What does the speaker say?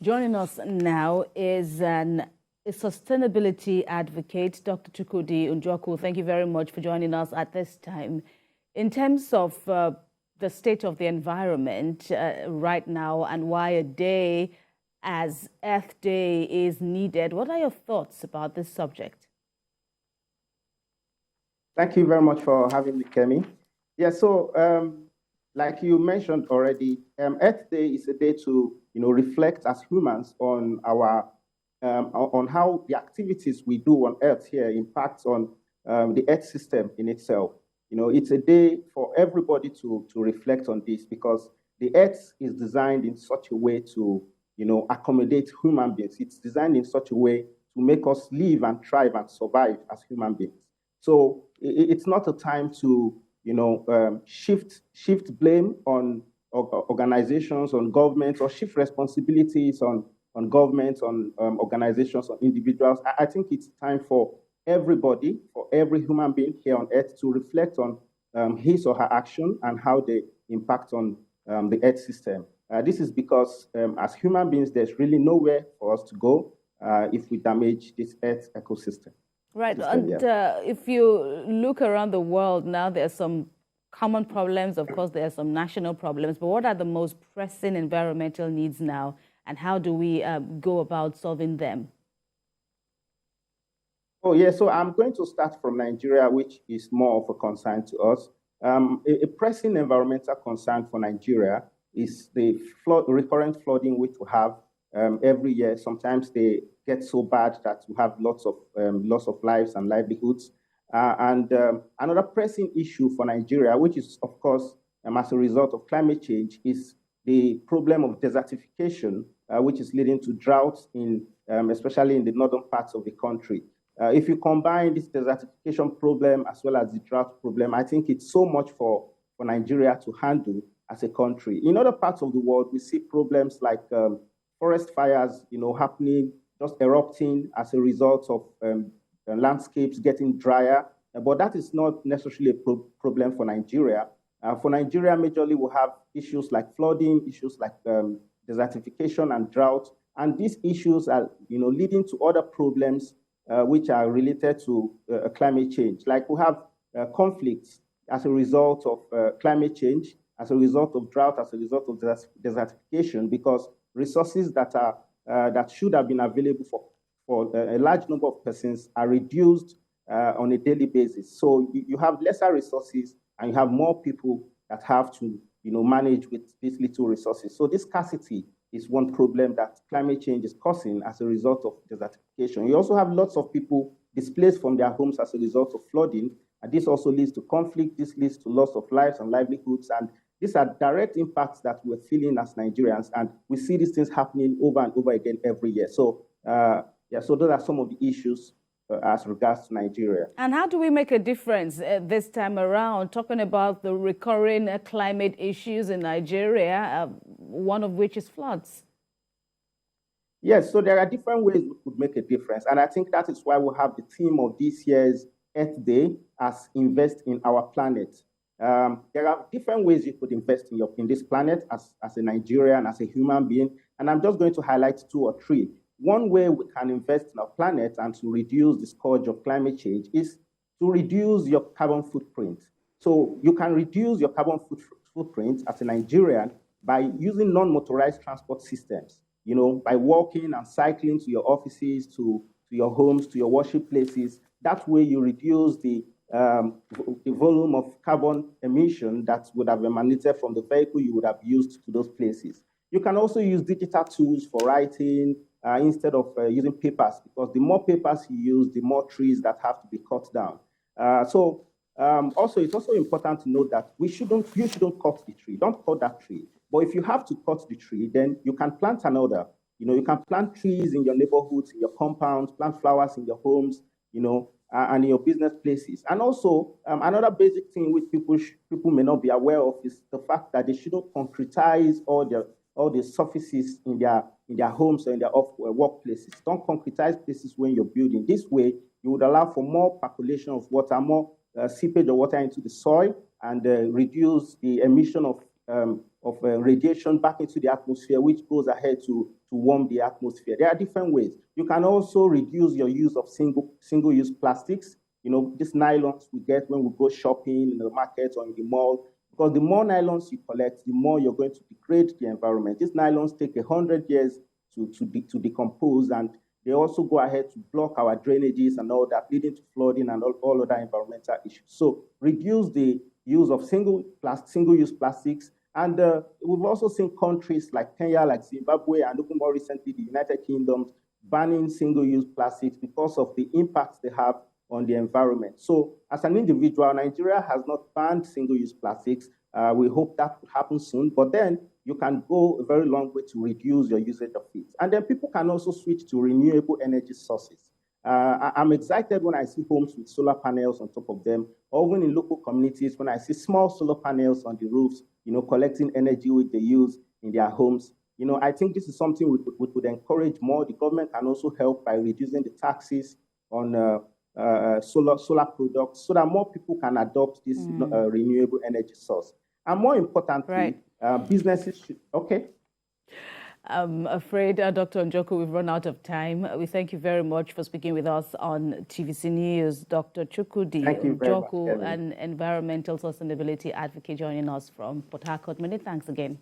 Joining us now is a sustainability advocate, Dr. Chukwudi Njoku. Thank you very much for joining us at this time. In terms of the state of the environment right now and why a day as Earth Day is needed, what are your thoughts about this subject? Thank you very much for having me, Kemi. Yeah, so like you mentioned already, Earth Day is a day to reflect as humans on our on how the activities we do on Earth here impacts on the Earth system in itself. It's a day for everybody to reflect on this because the Earth is designed in such a way to accommodate human beings. It's designed in such a way to make us live and thrive and survive as human beings. So it's not a time to shift blame on organizations, on governments, or shift responsibilities on governments, on organizations, on individuals. I think it's time for everybody, for every human being here on Earth to reflect on his or her action and how they impact on the Earth system. This is because as human beings, there's really nowhere for us to go if we damage this Earth ecosystem. Right, and if you look around the world now, there are some common problems. Of course, there are some national problems, but what are the most pressing environmental needs now, and how do we go about solving them? Oh, yeah, so I'm going to start from Nigeria, which is more of a concern to us. A pressing environmental concern for Nigeria is the recurrent flooding which we have every year. Sometimes they get so bad that we have lots of loss of lives and livelihoods. Another pressing issue for Nigeria, which is, of course, as a result of climate change, is the problem of desertification, which is leading to droughts especially in the northern parts of the country. If you combine this desertification problem as well as the drought problem, I think it's so much for Nigeria to handle as a country. In other parts of the world, we see problems like forest fires, happening, just erupting as a result of landscapes getting drier. But that is not necessarily a problem for Nigeria. For Nigeria, majorly, we have issues like flooding, issues like desertification and drought. And these issues are, leading to other problems which are related to climate change. Like we have conflicts as a result of climate change, as a result of drought, as a result of desertification, because resources that should have been available for a large number of persons are reduced on a daily basis. So you have lesser resources and you have more people that have to manage with these little resources. So this scarcity is one problem that climate change is causing as a result of desertification. You also have lots of people displaced from their homes as a result of flooding. And this also leads to conflict. This leads to loss of lives and livelihoods. And these are direct impacts that we're feeling as Nigerians. And we see these things happening over and over again every year. So, so those are some of the issues as regards to Nigeria. And how do we make a difference this time around, talking about the recurring climate issues in Nigeria, one of which is floods? Yes, so there are different ways we could make a difference. And I think that is why we have the theme of this year's Earth Day as Invest in Our Planet. There are different ways you could invest in this planet as a Nigerian, as a human being. And I'm just going to highlight 2 or 3. One way we can invest in our planet and to reduce the scourge of climate change is to reduce your carbon footprint. So you can reduce your carbon footprint as a Nigerian by using non-motorized transport systems, by walking and cycling to your offices, to your homes, to your worship places. That way you reduce the volume of carbon emission that would have emanated from the vehicle you would have used to those places. You can also use digital tools for writing, instead of using papers, because the more papers you use, the more trees that have to be cut down. Also, it's also important to note that you shouldn't cut the tree. Don't cut that tree. But if you have to cut the tree, then you can plant another. You can plant trees in your neighborhoods, in your compounds, plant flowers in your homes, and in your business places. And also, another basic thing which people may not be aware of is the fact that they shouldn't concretize all the surfaces in their homes or in their workplaces. Don't concretize places when you're building. This way, you would allow for more percolation of water, more seepage of water into the soil, and reduce the emission of radiation back into the atmosphere, which goes ahead to warm the atmosphere. There are different ways. You can also reduce your use of single-use plastics. You know, these nylons we get when we go shopping in the market or in the mall, because the more nylons you collect, the more you're going to degrade the environment. These nylons take 100 years to decompose, and they also go ahead to block our drainages and all that, leading to flooding and all other environmental issues. So reduce the use of single-use plastics. And we've also seen countries like Kenya, like Zimbabwe, and even more recently, the United Kingdom, banning single-use plastics because of the impacts they have on the environment. So as an individual, Nigeria has not banned single-use plastics. We hope that will happen soon, but then you can go a very long way to reduce your usage of it. And then people can also switch to renewable energy sources. I'm excited when I see homes with solar panels on top of them, or even in local communities when I see small solar panels on the roofs, you know, collecting energy which they use in their homes. You know, I think this is something we could encourage more. The government can also help by reducing the taxes on solar products so that more people can adopt this renewable energy source. And more importantly, businesses should, I'm afraid, Dr. Njoku, we've run out of time. We thank you very much for speaking with us on TVC News. Dr. Chukwudi Njoku, an environmental sustainability advocate, joining us from Port Harcourt. Many thanks again.